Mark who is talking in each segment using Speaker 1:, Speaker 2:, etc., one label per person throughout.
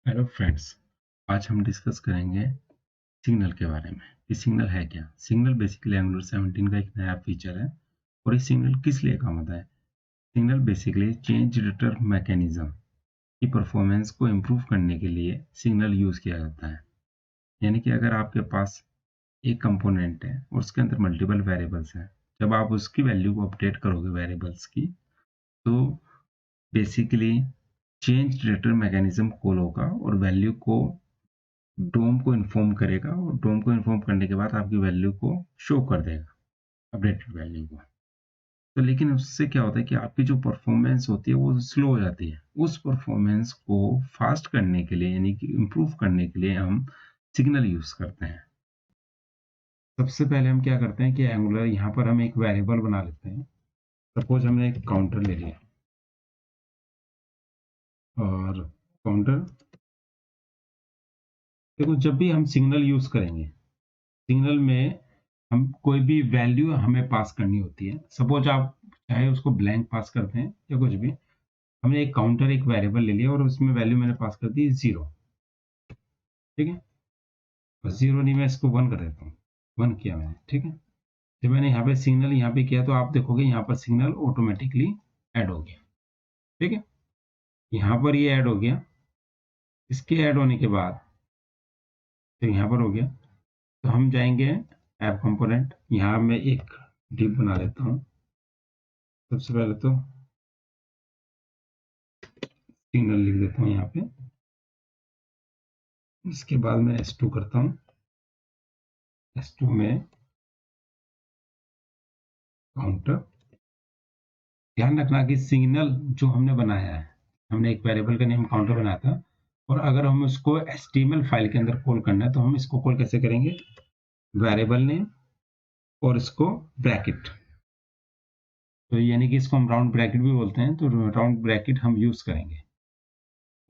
Speaker 1: Hello friends. आज हम discuss करेंगे सिग्नल के बारे में कि सिग्नल है क्या। सिग्नल बेसिकली एंगुलर 17 का एक नया फीचर है और इस सिग्नल किस लिए काम आता है। Signal basically change return mechanism की परफॉर्मेंस को इम्प्रूव करने के लिए सिग्नल यूज़ किया जाता है। यानी कि अगर आपके पास एक कंपोनेंट है और उसके अंदर मल्टीपल वेरिएबल्स हैं, जब आप उसकी वैल्यू को अपडेट करोगे वेरिएबल्स की, तो basically change return mechanism call होगा और वैल्यू को डोम को इन्फॉर्म करेगा और डोम को इन्फॉर्म करने के बाद आपकी वैल्यू को शो कर देगा, अपडेटेड वैल्यू को। तो लेकिन उससे क्या होता है कि आपकी जो परफॉर्मेंस होती है वो स्लो हो जाती है। उस परफॉर्मेंस को फास्ट करने के लिए यानी कि इम्प्रूव करने के लिए हम सिग्नल यूज करते हैं। सबसे पहले हम क्या करते हैं कि एंगुलर यहाँ पर हम एक वेरिएबल बना लेते हैं। सपोज हमने एक काउंटर ले लिया और काउंटर, देखो जब भी हम सिग्नल यूज करेंगे, सिग्नल में हम कोई भी वैल्यू हमें पास करनी होती है। सपोज आप चाहे उसको ब्लैंक पास करते हैं या कुछ भी। हमने एक काउंटर एक वेरिएबल ले लिया और उसमें वैल्यू मैंने पास कर दी 0। ठीक है, बस 0 नहीं, मैं इसको 1 कर देता हूँ। 1 किया मैंने। ठीक है, जब मैंने यहाँ पे सिग्नल यहाँ पे किया तो आप देखोगे यहाँ पर सिग्नल ऑटोमेटिकली ऐड हो गया। ठीक है, यहाँ पर ये ऐड हो गया। इसके ऐड होने के बाद फिर यहाँ पर हो गया। तो हम जाएंगे ऐप कंपोनेंट, यहाँ मैं एक डिव बना लेता हूँ। सबसे पहले तो सिग्नल लिख देता हूँ यहाँ पे। इसके बाद मैं S2 करता हूँ। S2 में काउंटर। ध्यान रखना कि सिग्नल जो हमने बनाया है, हमने एक वेरिएबल का नेम काउंटर बनाया था और अगर हम उसको HTML फाइल के अंदर कॉल करना है तो हम इसको कॉल कैसे करेंगे, वेरिएबल नेम और इसको ब्रैकेट। तो यानी कि इसको हम राउंड ब्रैकेट भी बोलते हैं। तो राउंड ब्रैकेट हम यूज करेंगे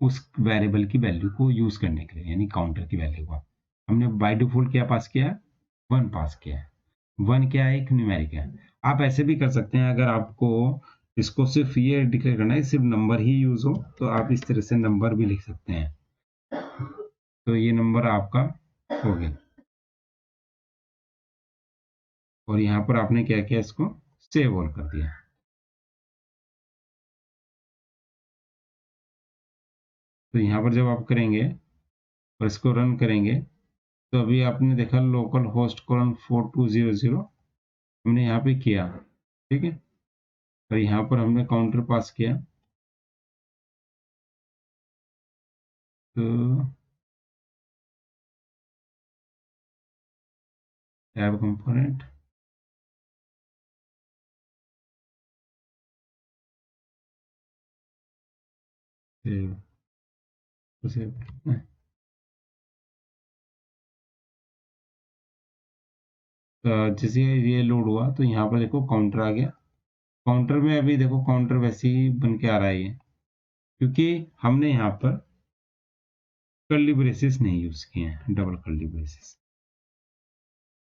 Speaker 1: उस वेरिएबल की वैल्यू को यूज करने के लिए, यानी काउंटर की वैल्यू को हमने बाय डिफॉल्ट क्या पास किया है, 1 पास किया है। 1 क्या है, एक न्यूमेरिक है। आप ऐसे भी कर सकते हैं, अगर आपको इसको सिर्फ ये डिक्लेयर करना है सिर्फ नंबर ही यूज हो तो आप इस तरह से नंबर भी लिख सकते हैं। तो ये नंबर आपका हो गया और यहाँ पर आपने क्या किया, इसको सेव ऑल कर दिया। तो यहाँ पर जब आप करेंगे और इसको रन करेंगे तो अभी आपने देखा लोकल होस्ट कॉलन 4200 हमने यहाँ पे किया। ठीक है, और यहाँ पर हमने काउंटर पास किया। तो टैब कंपोनेंट, उसे जैसे ये लोड हुआ तो यहाँ पर देखो काउंटर आ गया। काउंटर में अभी देखो काउंटर वैसे ही बन के आ रहा है ये, क्योंकि हमने यहाँ पर कर्ली ब्रेसेस नहीं यूज किए हैं, डबल कर्ली ब्रेसेस।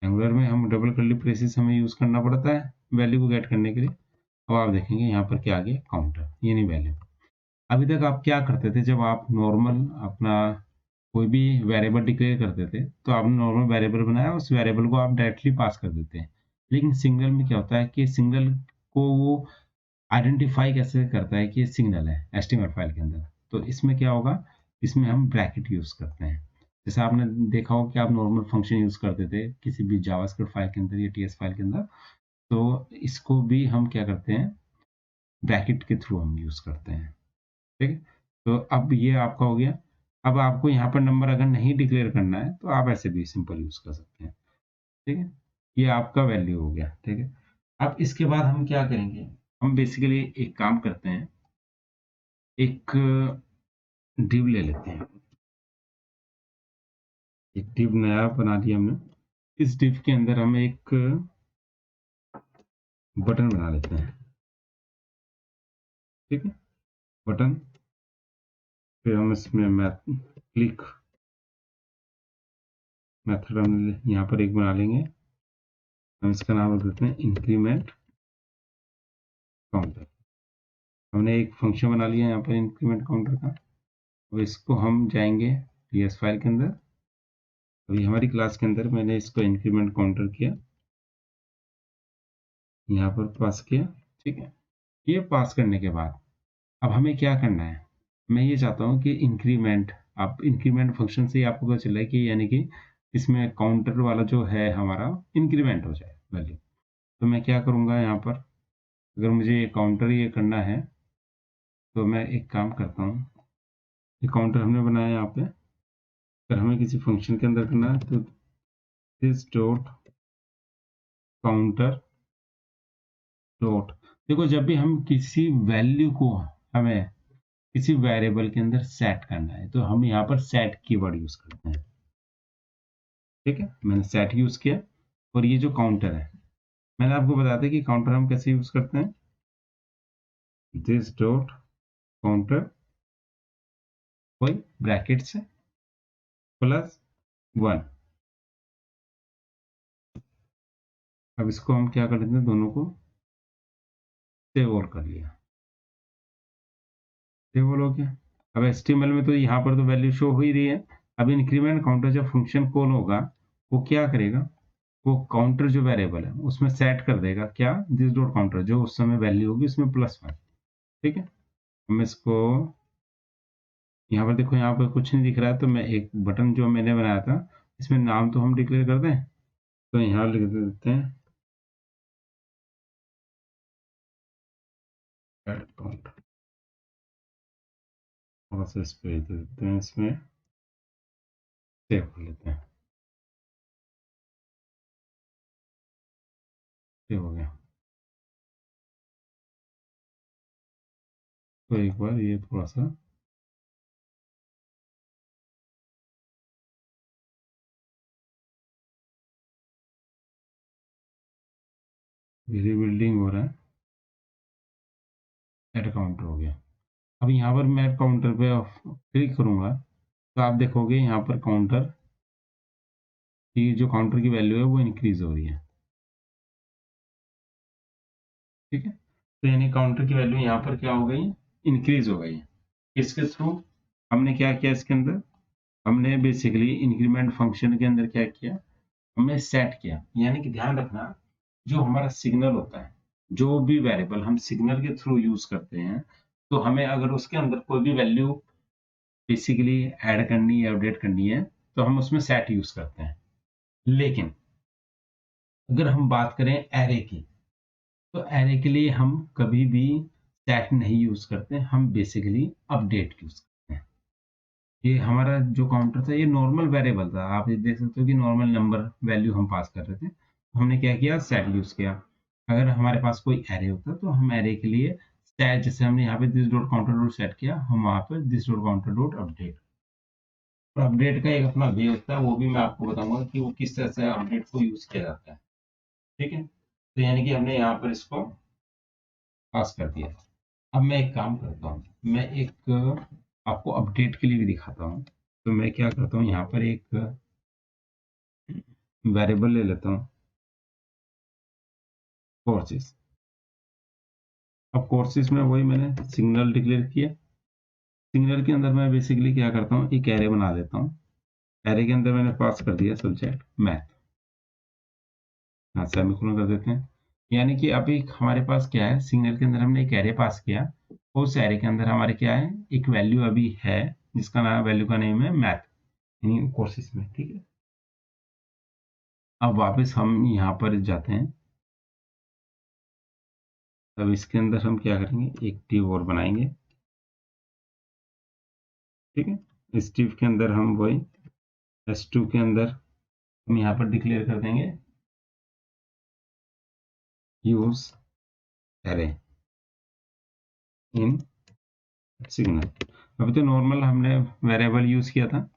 Speaker 1: एंगुलर में हम डबल कर्ली ब्रेसेस हमें यूज करना पड़ता है वैल्यू को गेट करने के लिए। अब आप देखेंगे यहाँ पर क्या आ गया, काउंटर, ये नहीं वैल्यू। अभी तक आप क्या करते थे, जब आप नॉर्मल अपना कोई भी वेरिएबल डिक्लेयर करते थे तो आपने नॉर्मल वेरिएबल बनाया, उस वेरिएबल को आप डायरेक्टली पास कर देते हैं। लेकिन सिंगल में क्या होता है कि सिंगल को वो आइडेंटिफाई कैसे करता है कि ये सिग्नल है एचटीएमएल फाइल के अंदर। तो इसमें क्या होगा, इसमें हम ब्रैकेट यूज करते हैं। जैसे आपने देखा हो कि आप नॉर्मल फंक्शन यूज करते थे किसी भी जावास्क्रिप्ट फाइल के अंदर या टीएस फाइल के अंदर, तो इसको भी हम क्या करते हैं, ब्रैकेट के थ्रू हम यूज करते हैं। ठीक है, तो अब ये आपका हो गया। अब आपको यहाँ पर नंबर अगर नहीं डिक्लेयर करना है तो आप ऐसे भी सिंपल यूज कर सकते हैं। ठीक है, ये आपका वैल्यू हो गया। ठीक है, अब इसके बाद हम क्या करेंगे, हम बेसिकली एक काम करते हैं, एक डिव ले लेते हैं। एक डिव नया बना दिया हमने। इस डिव के अंदर हम एक बटन बना लेते हैं। ठीक है, बटन, फिर हम इसमें क्लिक मेथड हम यहाँ पर एक बना लेंगे। हम इसका नाम रख देते हैं इंक्रीमेंट काउंटर। हमने एक फंक्शन बना लिया यहाँ पर इंक्रीमेंट काउंटर का। अब इसको हम जाएंगे टीएस फाइल के अंदर। अभी हमारी क्लास के अंदर मैंने इसको इंक्रीमेंट काउंटर किया, यहाँ पर पास किया, ठीक है। ये पास करने के बाद अब हमें क्या करना है, मैं ये चाहता हूँ कि इंक्रीमेंट, आप इंक्रीमेंट फंक्शन से ही आपको पता चला है कि यानी कि इसमें काउंटर वाला जो है हमारा इंक्रीमेंट हो जाए वैल्यू। तो मैं क्या करूँगा यहाँ पर, अगर मुझे ये काउंटर ये करना है तो मैं एक काम करता हूँ, ये काउंटर हमने बनाया यहाँ पे, अगर हमें किसी फंक्शन के अंदर करना है तो दिस डॉट काउंटर डॉट, देखो जब भी हम किसी वैल्यू को हमें किसी वेरिएबल के अंदर सेट करना है तो हम यहाँ पर सेट कीवर्ड यूज करते हैं, ठीक है। मैंने सेट यूज किया। और ये जो काउंटर है, मैंने आपको बताया था कि काउंटर हम कैसे यूज करते हैं, दिस डॉट काउंटर कोई ब्रैकेट से +1। अब इसको हम क्या कर लेते हैं, दोनों को सेव ऑल कर लिया, सेव ऑल हो गया। अब HTML में तो यहाँ पर तो वैल्यू शो हो ही रही है। अब इंक्रीमेंट काउंटर जब फंक्शन कॉल होगा वो क्या करेगा, वो काउंटर जो वेरिएबल है उसमें सेट कर देगा क्या, दिस डॉट काउंटर, जो उस समय वैल्यू होगी उसमें +1, ठीक है। हम इसको यहाँ पर देखो, यहाँ पर कुछ नहीं दिख रहा है तो मैं एक बटन जो मैंने बनाया था इसमें नाम तो हम डिक्लेयर कर दें, तो यहाँ लिख देते हैं ऐड काउंट, थोड़ा सा स्पेस दे देते हैं, इसमें सेव कर लेते हैं, सेव हो गया। तो एक बार ये थोड़ा सा रीबिल्डिंग हो रहा है, ऐड काउंटर हो गया। अब यहाँ पर मैं काउंटर पे क्लिक करूंगा तो आप देखोगे यहाँ पर काउंटर की जो काउंटर की वैल्यू है वो इंक्रीज हो रही है, ठीक है। तो यानी काउंटर की वैल्यू यहाँ पर क्या हो गई, इंक्रीज हो गई है। इसके थ्रू हमने क्या किया, इसके अंदर हमने बेसिकली इंक्रीमेंट फंक्शन के अंदर क्या किया, हमने सेट किया। यानी कि ध्यान रखना, जो हमारा सिग्नल होता है, जो भी वेरिएबल हम सिग्नल के थ्रू यूज करते हैं, तो हमें अगर उसके अंदर कोई भी वैल्यू बेसिकली ऐड करनी है, अपडेट करनी है, तो हम उसमें सेट यूज करते हैं। लेकिन अगर हम बात करें एरे की, तो एरे के लिए हम कभी भी सेट नहीं यूज करते, हम बेसिकली अपडेट यूज करते हैं। ये हमारा जो काउंटर था ये नॉर्मल वेरिएबल था, आप ये देख सकते हो कि नॉर्मल नंबर वैल्यू हम पास कर रहे थे, हमने क्या किया, सेट यूज किया। अगर हमारे पास कोई एरे होता तो हम एरे के लिए सेट, जैसे हमने यहाँ पे this dot counter dot set किया, हम वहां पर this dot counter dot update, और अपडेट का एक अपना वे होता है, वो भी मैं आपको बताऊंगा कि वो किस तरह से अपडेट को यूज किया जाता है, ठीक है। तो यानी कि हमने यहाँ पर इसको पास कर दिया। अब मैं एक काम करता हूँ, मैं एक आपको अपडेट के लिए भी दिखाता हूँ। तो मैं क्या करता हूँ, यहाँ पर एक वेरिएबल ले लेता हूँ, कोर्सेज। अब कोर्सेज में वही मैंने सिग्नल डिक्लेयर किया, सिग्नल के अंदर मैं बेसिकली क्या करता हूँ, एक एरे बना देता हूँ, एरे के अंदर मैंने पास कर दिया सब्जेक्ट मैथ, हाँ सेमीकोलन कर देते हैं। यानी कि अभी हमारे पास क्या है, सिग्नल के अंदर हमने एक एरे पास किया, उस एरे के अंदर हमारे क्या है, एक वैल्यू अभी है जिसका नाम, वैल्यू का नेम है मैथ, यानी कोर्सेज में, ठीक है। अब वापस हम यहाँ पर जाते हैं, अब इसके अंदर हम क्या करेंगे, एक टी और बनाएंगे, ठीक है। इस टिव के अंदर हम वही S2 के अंदर हम यहाँ पर डिक्लेयर कर देंगे यूज एरे इन सिग्नल। अभी तो नॉर्मल हमने वेरिएबल यूज किया था,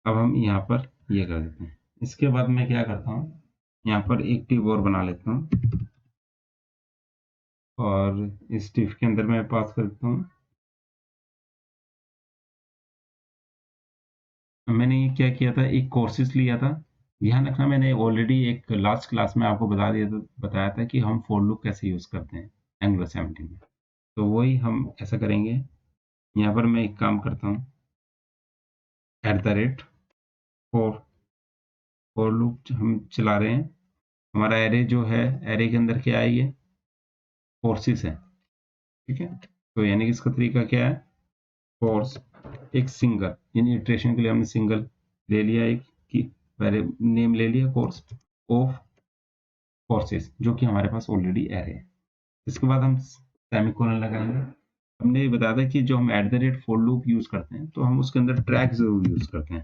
Speaker 1: अब हम यहाँ पर ये कर देते हैं। इसके बाद मैं क्या करता हूँ, यहाँ पर एक टिव और बना लेता हूँ, और इस टिव के अंदर मैं पास करता हूँ, मैंने ये क्या किया था, एक कोर्सेज लिया था। ध्यान रखना, मैंने ऑलरेडी एक लास्ट क्लास में आपको बताया था कि हम फॉर लूप कैसे यूज करते हैं एंगुलर 17 में, तो वही हम ऐसा करेंगे। यहाँ पर मैं एक काम करता हूँ, @ फॉर फॉर लूप हम चला रहे हैं। हमारा एरे जो है, एरे के अंदर क्या है, ये फोर्सेस है, ठीक है। तो यानी कि इसका तरीका क्या है, फोर्स एक सिंगल, यानी इटरेशन के लिए हमने सिंगल ले लिया, एक की पहले नेम ले लिया कोर्स ऑफ फोर्सेस, जो कि हमारे पास ऑलरेडी एरे है। इसके बाद हम सेमीकोलन लगाएंगे। हमने ये बताया था कि जो हम @for लूप यूज करते हैं, तो हम उसके अंदर ट्रैक जरूर यूज करते हैं।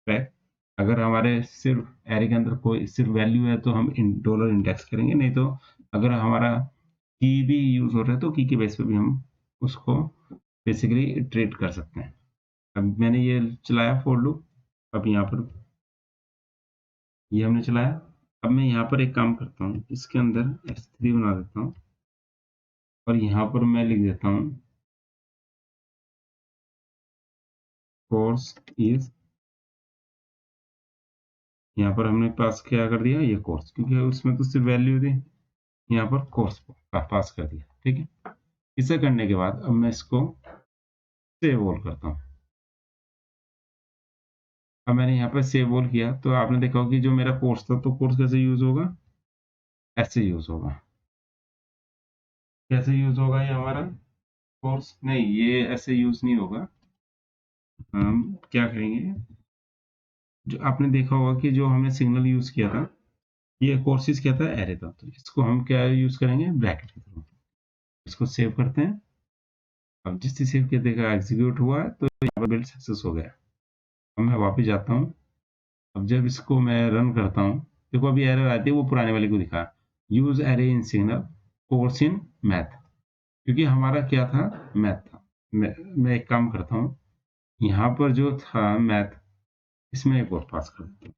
Speaker 1: ट्रैक अगर हमारे सिर्फ एरे के अंदर कोई सिर्फ वैल्यू है तो हम डॉलर इंडेक्स करेंगे, नहीं तो अगर हमारा की भी यूज हो रहा है तो की के बेस पे भी हम उसको बेसिकली ट्रेड कर सकते हैं। अब मैंने ये चलाया फॉर लूप, अब यहाँ पर ये हमने चलाया। अब मैं यहाँ पर एक काम करता हूँ, इसके अंदर S3 बना देता हूँ और यहाँ पर मैं लिख देता हूँ कोर्स इज, यहाँ पर हमने पास क्या कर दिया, ये कोर्स, क्योंकि उसमें तो सिर्फ वैल्यू थी, यहाँ पर कोर्स पास कर दिया, ठीक है। इसे करने के बाद अब मैं इसको सेव ऑल करता हूँ। अब मैंने यहाँ पर सेव ऑल किया तो आपने देखा होगा कि जो मेरा कोर्स था, तो कोर्स कैसे यूज होगा, ऐसे यूज होगा। कैसे यूज होगा ये हमारा कोर्स, नहीं ये ऐसे यूज नहीं होगा। हम क्या करेंगे, जो आपने देखा होगा कि जो हमने सिग्नल यूज किया था, ये कोर्सेज क्या था, एरे था, तो इसको हम क्या यूज करेंगे, ब्रैकेट के थ्रू। इसको सेव करते हैं। अब जिस चीज सेव किया देखा एग्जीक्यूट हुआ है, तो यहाँ पर बिल्ड सक्सेस हो गया। अब मैं वापस जाता हूँ। अब जब इसको मैं रन करता हूँ, देखो अभी एरर आती है, वो पुराने वाले को दिखा, use array in signal course in math, क्योंकि हमारा क्या था, मैथ था। मैं एक काम करता हूँ, यहाँ पर जो था मैथ, इसमें एक और पास कर देता हूँ।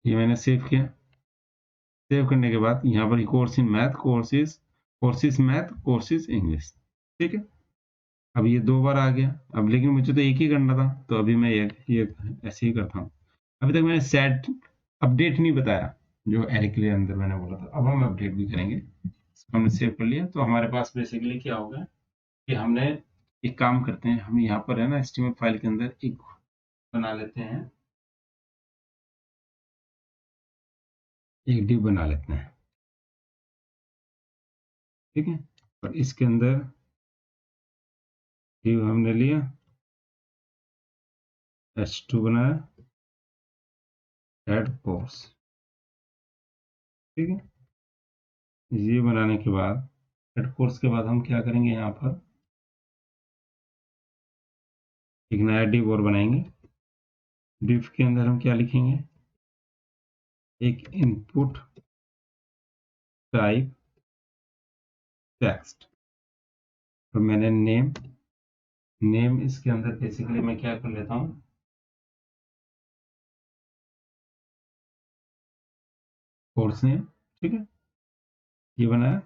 Speaker 1: ये मैंने सेव किया। सेव करने के बाद यहाँ पर course in math, courses math, courses English, ठीक है। अब ये 2 बार आ गया। अब लेकिन मुझे तो एक ही करना था, तो अभी मैं ये ऐसे ही करता हूँ। अभी तक मैंने सेट अपडेट नहीं बताया, जो एरे के लिए अंदर मैंने बोला था। अब हम अपडेट भी करेंगे। इसको हमने सेव कर लिया, तो हमारे पास बेसिकली क्या होगा कि हमने एक काम करते हैं, हम यहाँ पर है ना एचटीएमएल फाइल के अंदर एक बना लेते हैं, एक डिव बना लेते हैं, ठीक है। और इसके अंदर डिव हमने लिया, h2 बनाया, ऐड कोर्स, ठीक है। ये बनाने के बाद ऐड कोर्स के बाद हम क्या करेंगे, यहाँ पर एक नया डिव और बनाएंगे। डिव के अंदर हम क्या लिखेंगे, एक इनपुट टाइप टेक्स्ट, और मैंने नेम इसके अंदर बेसिकली मैं क्या कर लेता हूँ, कोर्स नेम, ठीक है। ये बनाया,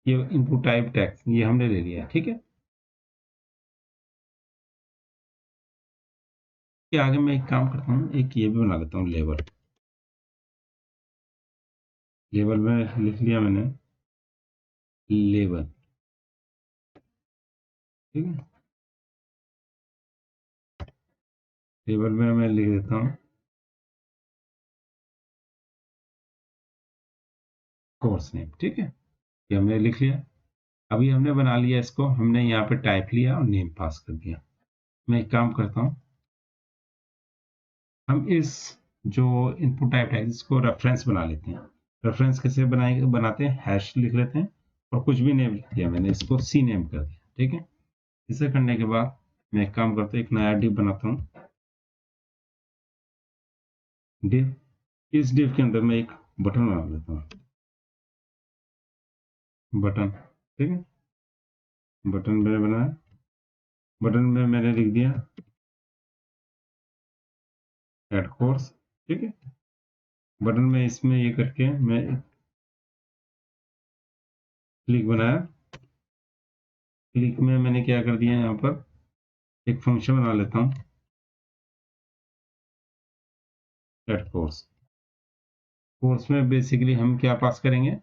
Speaker 1: ये इनपुट टाइप टेक्स्ट ये हमने ले लिया, ठीक है। के आगे मैं एक काम करता हूँ, एक ये भी बना लेता हूँ लेबल। लेबल में लिख लिया मैंने लेबल, ठीक है। लेबल में मैं लिख देता हूँ कोर्स नेम, ठीक है। ये हमने लिख लिया। अभी हमने बना लिया इसको, हमने यहाँ पे टाइप लिया और नेम पास कर दिया। मैं एक काम करता हूँ, हम इस जो इनपुट टाइप है इसको रेफरेंस बना लेते हैं। रेफरेंस कैसे बनाएंगे, बनाते हैं, हैश लिख लेते हैं और कुछ भी नेम लिख दिया, मैंने इसको सी नेम कर दिया, ठीक है। इसे करने के बाद मैं एक काम करता हूँ, एक नया डिव बनाता हूँ, डिव। इस डिव के अंदर मैं एक बटन बना लेता हूँ, बटन, ठीक है। बटन मैंने बनाया, बटन में मैंने लिख दिया ऐड कोर्स, ठीक है। बटन में इसमें ये करके मैं क्लिक बनाया। क्लिक में मैंने क्या कर दिया, यहाँ पर एक फंक्शन बना लेता हूँ ऐड कोर्स, कोर्स में बेसिकली हम क्या पास करेंगे,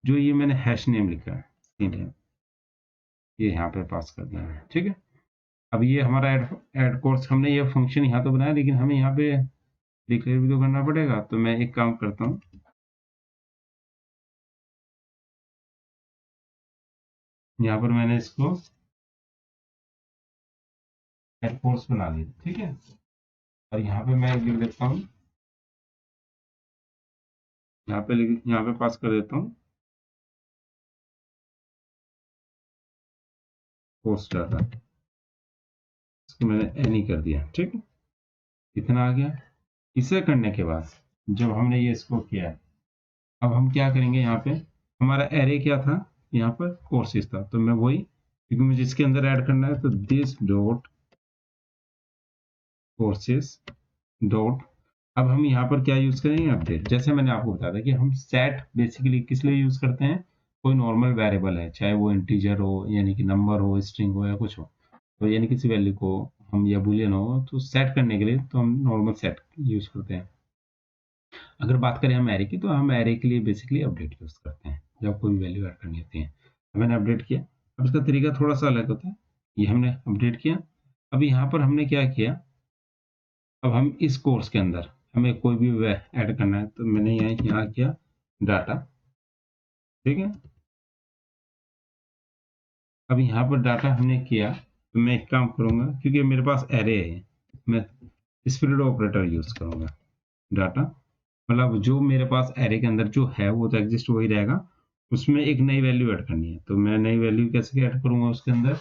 Speaker 1: जो ये मैंने हैश नेम लिखा है ये यहाँ पे पास कर दिया है, ठीक है। अब ये हमारा ऐड कोर्स, हमने ये फंक्शन यहाँ तो बनाया, लेकिन हमें यहाँ पे डिक्लेयर भी तो करना पड़ेगा। तो मैं एक काम करता हूँ, यहाँ पर मैंने इसको ऐड कोर्स बना दिया, ठीक है। और यहाँ पे मैं लिख देता हूँ, यहाँ पे पास कर देता हूँ कोर्स डाटा, इसको मैंने एनी कर दिया, ठीक है। इतना आ गया। इसे करने के बाद जब हमने ये इसको किया, अब हम क्या करेंगे, यहाँ पे हमारा एरे क्या था, यहाँ पर कोर्सेज था, तो मैं वही, क्योंकि मुझे इसके अंदर ऐड करना है, तो दिस डॉट कोर्सेज डॉट, अब हम यहाँ पर क्या यूज करेंगे, अपडेट। जैसे मैंने आपको बताया था कि हम सेट बेसिकली किस लिए यूज करते हैं, कोई नॉर्मल वेरिएबल है, चाहे वो इंटीजर हो, यानी कि नंबर हो, स्ट्रिंग हो, या कुछ हो, तो यानी किसी वैल्यू को हम, या बुलियन हो, तो सेट करने के लिए तो हम नॉर्मल सेट यूज करते हैं। अगर बात करें हम एरे की, तो हम एरे के लिए बेसिकली अपडेट यूज करते हैं जब कोई वैल्यू ऐड करनी होती है। मैंने अपडेट किया, अब इसका तरीका थोड़ा सा अलग होता है। ये हमने अपडेट किया, अब यहाँ पर हमने क्या किया, अब हम इस कोर्स के अंदर हमें कोई भी ऐड करना है, तो मैंने यहाँ किया डाटा, ठीक है। अब यहाँ पर डाटा हमने किया, तो मैं एक काम करूंगा, क्योंकि मेरे पास एरे है, मैं स्प्लिट ऑपरेटर यूज करूंगा। डाटा मतलब जो मेरे पास एरे के अंदर जो है वो तो एग्जिस्ट वही रहेगा, उसमें एक नई वैल्यू ऐड करनी है। तो मैं नई वैल्यू कैसे ऐड करूंगा उसके अंदर,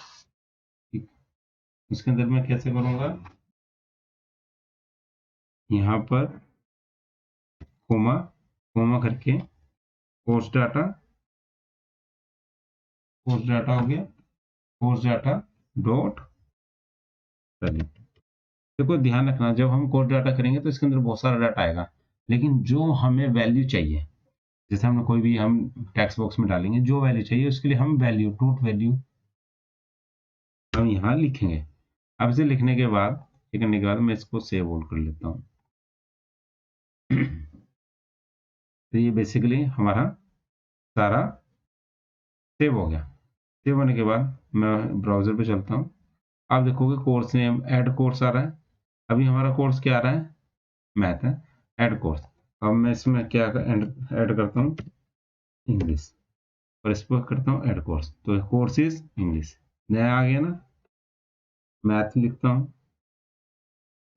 Speaker 1: मैं कैसे करूंगा, यहाँ पर कोमा कोमा करके कोर्स डाटा हो गया, कोर्स डाटा डॉट वैल्यू। देखो ध्यान रखना, जब हम कोर्स डाटा करेंगे तो इसके अंदर बहुत सारा डाटा आएगा, लेकिन जो हमें वैल्यू चाहिए, जैसे हमने कोई भी हम टेक्स्ट बॉक्स में डालेंगे, जो वैल्यू चाहिए उसके लिए हम वैल्यू डॉट वैल्यू हम यहाँ लिखेंगे। अब इसे लिखने के बाद, ये करने के बाद मैं इसको सेव ऑल कर लेता हूँ। तो ये बेसिकली हमारा सारा सेव हो गया। सेव होने के बाद मैं ब्राउजर पे चलता हूँ, आप देखोगे कोर्स नेम ऐड कोर्स आ रहा है। अभी हमारा कोर्स क्या आ रहा है, मैथ है, ऐड कोर्स। अब मैं इसमें क्या ऐड करता हूँ, इंग्लिश, और इस पर करता हूँ ऐड कोर्स, तो कोर्स इज इंग्लिश, नया आ गया ना। मैथ लिखता हूँ,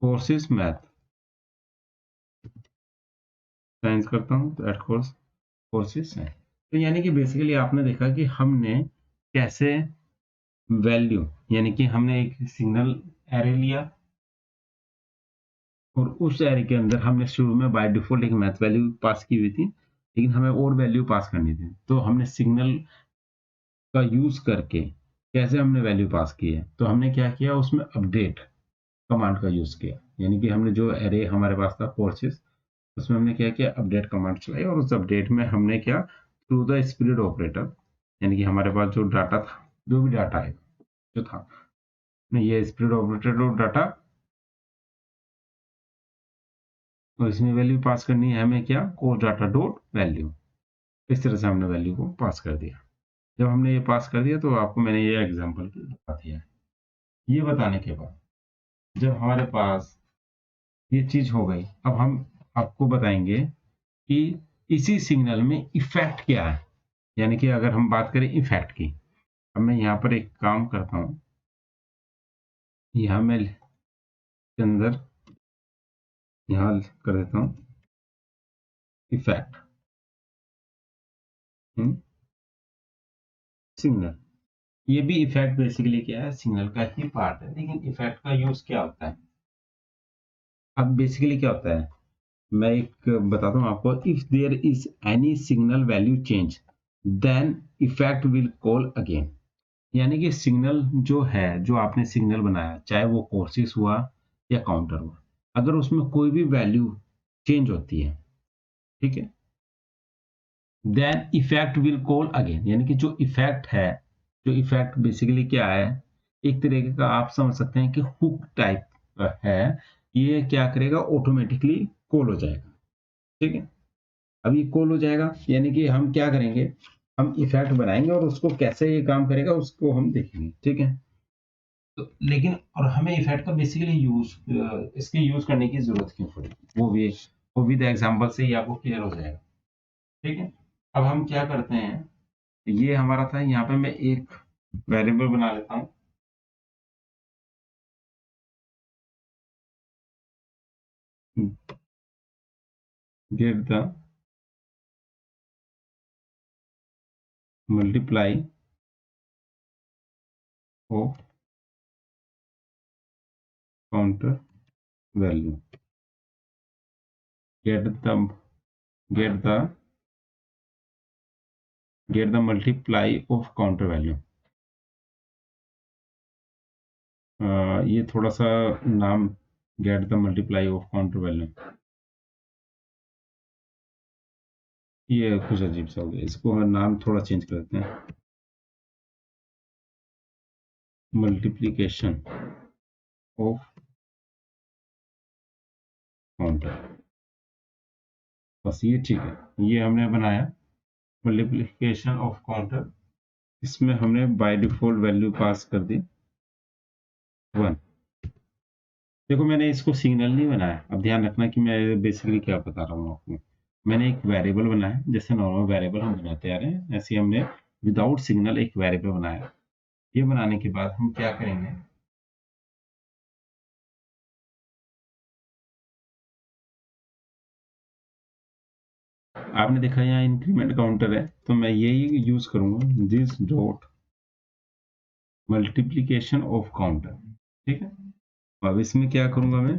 Speaker 1: कोर्स इज मैथ, साइंस करता हूँ, तो ऐड कोर्स इज साइंस। तो यानी कि बेसिकली आपने देखा कि हमने कैसे वैल्यू, यानी कि हमने एक सिग्नल एरे लिया, और उस एरे के अंदर हमने शुरू में बाय डिफॉल्ट एक मैथ वैल्यू पास की हुई थी, लेकिन हमें और वैल्यू पास करनी थी। तो हमने सिग्नल का यूज करके कैसे हमने वैल्यू पास की है, तो हमने क्या किया, उसमें अपडेट कमांड का यूज किया। यानी कि हमने जो एरे हमारे पास था कोर्सेज, उसमें हमने क्या किया, अपडेट कमांड चलाई, और उस अपडेट में हमने क्या, थ्रू द स्प्लिट ऑपरेटर, यानी कि हमारे पास जो डाटा था, जो भी डाटा है जो था, ये स्प्लिट ऑपरेटर और डाटा, और इसमें वैल्यू पास करनी है हमें क्या, कोर्स डाटा डॉट वैल्यू। इस तरह से हमने वैल्यू को पास कर दिया। जब हमने ये पास कर दिया, तो आपको मैंने ये एग्जांपल बता दिया है। ये बताने के बाद जब हमारे पास ये चीज हो गई, अब हम आपको बताएंगे कि इसी सिग्नल में इफेक्ट क्या है। यानी कि अगर हम बात करें इफेक्ट की, अब मैं यहाँ पर एक काम करता हूँ, यहाँ मैं के अंदर यहाँ कर देता हूँ इफेक्ट सिग्नल। ये भी इफेक्ट बेसिकली क्या है, सिग्नल का ही पार्ट है, लेकिन इफेक्ट का यूज क्या होता है। अब बेसिकली क्या होता है, मैं एक बताता हूँ आपको, if there is any signal value change then effect will call again. यानी कि सिग्नल जो है, जो आपने सिग्नल बनाया, चाहे वो कोर्सेस हुआ या काउंटर हुआ, अगर उसमें कोई भी वैल्यू चेंज होती है, ठीक है, then effect will call again. यानी कि जो इफेक्ट है, जो इफेक्ट बेसिकली क्या है, एक तरीके का आप समझ सकते हैं कि हुक टाइप है, ये क्या करेगा, ऑटोमेटिकली कॉल हो जाएगा, ठीक है। अब ये कॉल हो जाएगा, यानी कि हम क्या करेंगे, हम इफेक्ट बनाएंगे और उसको कैसे ये काम करेगा उसको हम देखेंगे, ठीक है। तो लेकिन और हमें इफेक्ट का बेसिकली इसके यूज करने की जरूरत क्यों पड़ी, वो भी द एग्जांपल से ही आपको क्लियर हो जाएगा, ठीक है। अब हम क्या करते हैं, ये हमारा था, यहाँ पे मैं एक वेरिएबल बना लेता हूँ, get the multiply of counter value, get the get the get the multiply of counter value. ये थोड़ा सा नाम, get the multiply of counter value, ये कुछ अजीब सा हो गया, इसको हम नाम थोड़ा चेंज कर देते हैं, मल्टीप्लीकेशन ऑफ काउंटर, बस ये ठीक है। ये हमने बनाया मल्टीप्लीकेशन ऑफ काउंटर, इसमें हमने बाय डिफॉल्ट वैल्यू पास कर दी 1। देखो मैंने इसको सिग्नल नहीं बनाया, अब ध्यान रखना कि मैं बेसिकली क्या बता रहा हूँ आपको। मैंने एक वेरिएबल बनाया, जैसे नॉर्मल वेरिएबल हम बनाते आ रहे हैं, ऐसे हमने विदाउट सिग्नल एक वेरिएबल बनाया। ये बनाने के बाद हम क्या करेंगे, आपने देखा यहाँ इंक्रीमेंट काउंटर है, तो मैं यही यूज करूंगा, this dot multiplication of counter, ठीक है। अब इसमें क्या करूंगा मैं,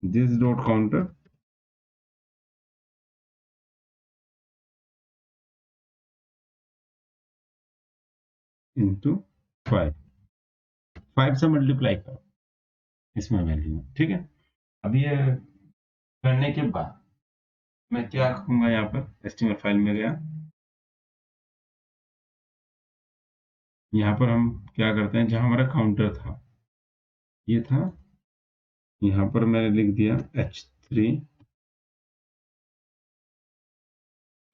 Speaker 1: दिस डॉट काउंटर इंटू 5, 5 से मल्टीप्लाई करो इसमें वैल्यू, ठीक है। अब ये करने के बाद मैं क्या करूंगा, यहाँ पर एचटीएमएल फाइल में गया, यहाँ पर हम क्या करते हैं, जहां हमारा काउंटर था ये था, यहाँ पर मैंने लिख दिया h3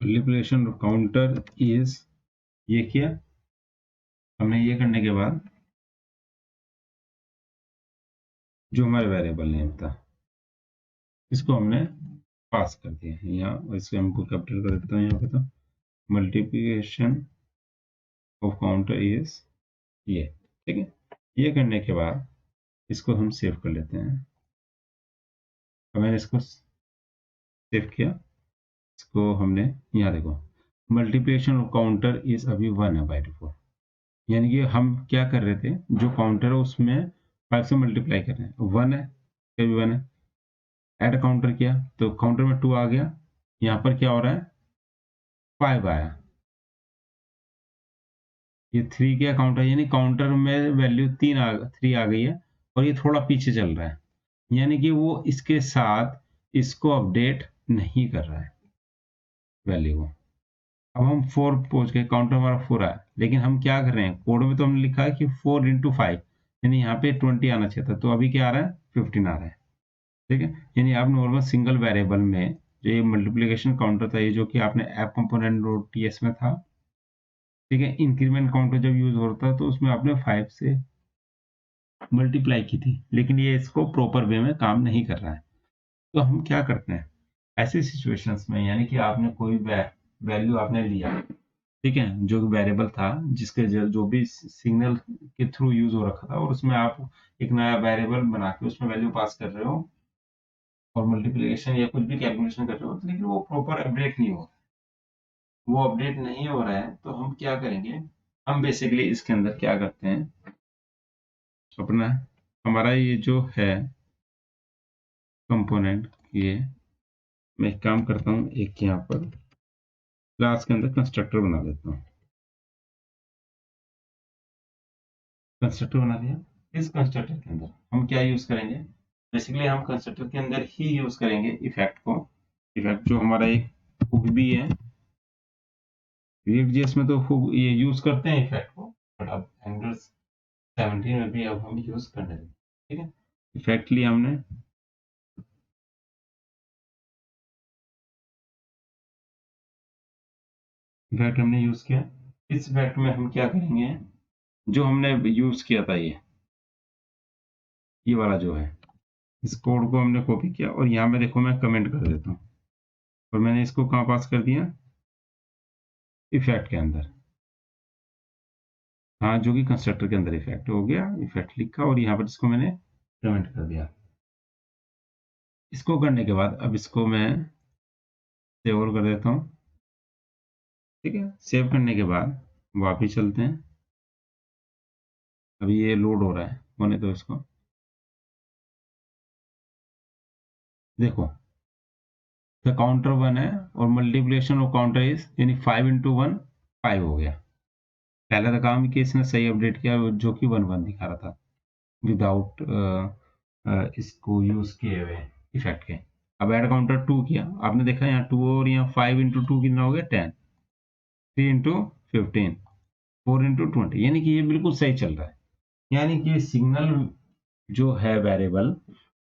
Speaker 1: मल्टीप्लिकेशन काउंटर इज, ये किया हमने। ये करने के बाद जो हमारे वेरिएबल नेम था इसको हमने पास कर दिया यहाँ, इसको हमको कैपिटल कर देता हूँ यहाँ पे, तो मल्टीप्लिकेशन ऑफ काउंटर इज ये, ठीक है। ये करने के बाद इसको हम सेव कर लेते हैं। अब मैंने इसको सेव किया, इसको हमने, यहाँ देखो मल्टीप्लिकेशन ऑफ काउंटर इज अभी 1 है बाय डिफॉल्ट, यानी कि हम क्या कर रहे थे, जो काउंटर है उसमें 5 से मल्टीप्लाई कर रहे हैं, 1 है, फिर भी 1 है, ऐड काउंटर किया तो काउंटर में 2 आ गया, यहाँ पर क्या हो रहा है 5 आया, ये 3 क्या काउंटर, यानी काउंटर में वैल्यू 3 आ गई है, और ये थोड़ा पीछे चल रहा है, यानी कि वो इसके साथ इसको अपडेट नहीं कर रहा है वैल्यू को। अब हम 4 पहुंच गए, काउंटर हमारा 4 आया, लेकिन हम क्या कर रहे हैं, कोड में तो हमने लिखा है कि 4 इंटू 5, यानी यहाँ पे 20 आना चाहिए था, तो अभी क्या आ रहा है 15 आ रहा है, ठीक है। यानी आप नॉर्मल सिंगल वेरिएबल में जो ये मल्टीप्लिकेशन काउंटर था, ये जो कि आपने ऐप कंपोनेंट डॉट टीएस में था, ठीक है, इंक्रीमेंट काउंटर जब यूज होता है तो उसमें आपने 5 से मल्टीप्लाई की थी, लेकिन ये इसको प्रॉपर वे में काम नहीं कर रहा है। तो हम क्या करते हैं ऐसी सिचुएशंस में, यानी कि आपने कोई वैल्यू आपने लिया, ठीक है, जो वेरिएबल था जिसके जो भी सिग्नल के थ्रू यूज हो रखा था, और उसमें आप एक नया वेरिएबल बना के उसमें वैल्यू पास कर रहे हो और मल्टीप्लिकेशन या कुछ भी कैलकुलेशन कर रहे हो, तो लेकिन वो प्रॉपर अपडेट नहीं हो रहा, वो अपडेट नहीं हो रहा है, तो हम क्या करेंगे, हम बेसिकली इसके अंदर क्या करते हैं, अपना हमारा ये जो है कंपोनेंट, ये मैं एक काम करता हूँ, एक यहाँ पर क्लास के अंदर कंस्ट्रक्टर बना देता हूँ, कंस्ट्रक्टर बना दिया। इस कंस्ट्रक्टर के अंदर हम क्या यूज करेंगे, बेसिकली हम कंस्ट्रक्टर के अंदर ही यूज करेंगे इफेक्ट को, इफेक्ट जो हमारा एक हुक भी है, React.js में तो हुक ये यूज करते हैं इफेक्ट को, बट अब एंगुलर 17 में भी अब हम यूज करने लगे, ठीक है। इफेक्ट लिया हमने, इफेक्ट हमने यूज किया। इस इफेक्ट में हम क्या करेंगे, जो हमने यूज किया था ये वाला जो है, इस कोड को हमने कॉपी किया और यहाँ में देखो मैं कमेंट कर देता हूँ और मैंने इसको कहाँ पास कर दिया, इफेक्ट के अंदर। हाँ, जो कि कंस्ट्रक्टर के अंदर इफेक्ट हो गया, इफेक्ट लिखा और यहाँ पर इसको मैंने कमेंट कर दिया। इसको करने के बाद अब इसको मैं सेव और कर देता हूँ। ठीक है, सेव करने के बाद वापिस चलते हैं। अभी ये लोड हो रहा है, होने दो इसको। देखो द काउंटर 1 है और मल्टीप्लिकेशन ऑफ काउंटर इज यानी 5 × 1 5 हो गया। पहला था काम कि इसने सही अपडेट किया जो कि 1 1 दिखा रहा था विदाउट इसको यूज किए हुए इफेक्ट के। अब ऐड काउंटर 2 किया, आपने देखा यहाँ 2 और यहाँ 5 × 2 कितना हो गया 10, 3 × 15, 4 × 20, यानी कि ये बिल्कुल सही चल रहा है। यानी कि सिग्नल जो है वेरिएबल,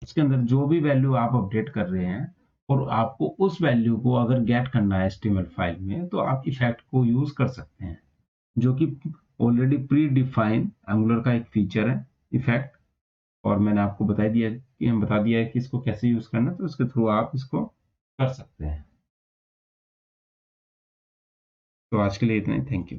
Speaker 1: उसके अंदर जो भी वैल्यू आप अपडेट कर रहे हैं और आपको उस वैल्यू को अगर गेट करना है HTML फाइल में, तो आप इफेक्ट को यूज कर सकते हैं, जो कि ऑलरेडी प्री डिफाइन एंगुलर का एक फीचर है इफेक्ट। और मैंने आपको बता दिया है कि इसको कैसे यूज करना है, तो उसके थ्रू आप इसको कर सकते हैं। तो आज के लिए इतना ही, थैंक यू।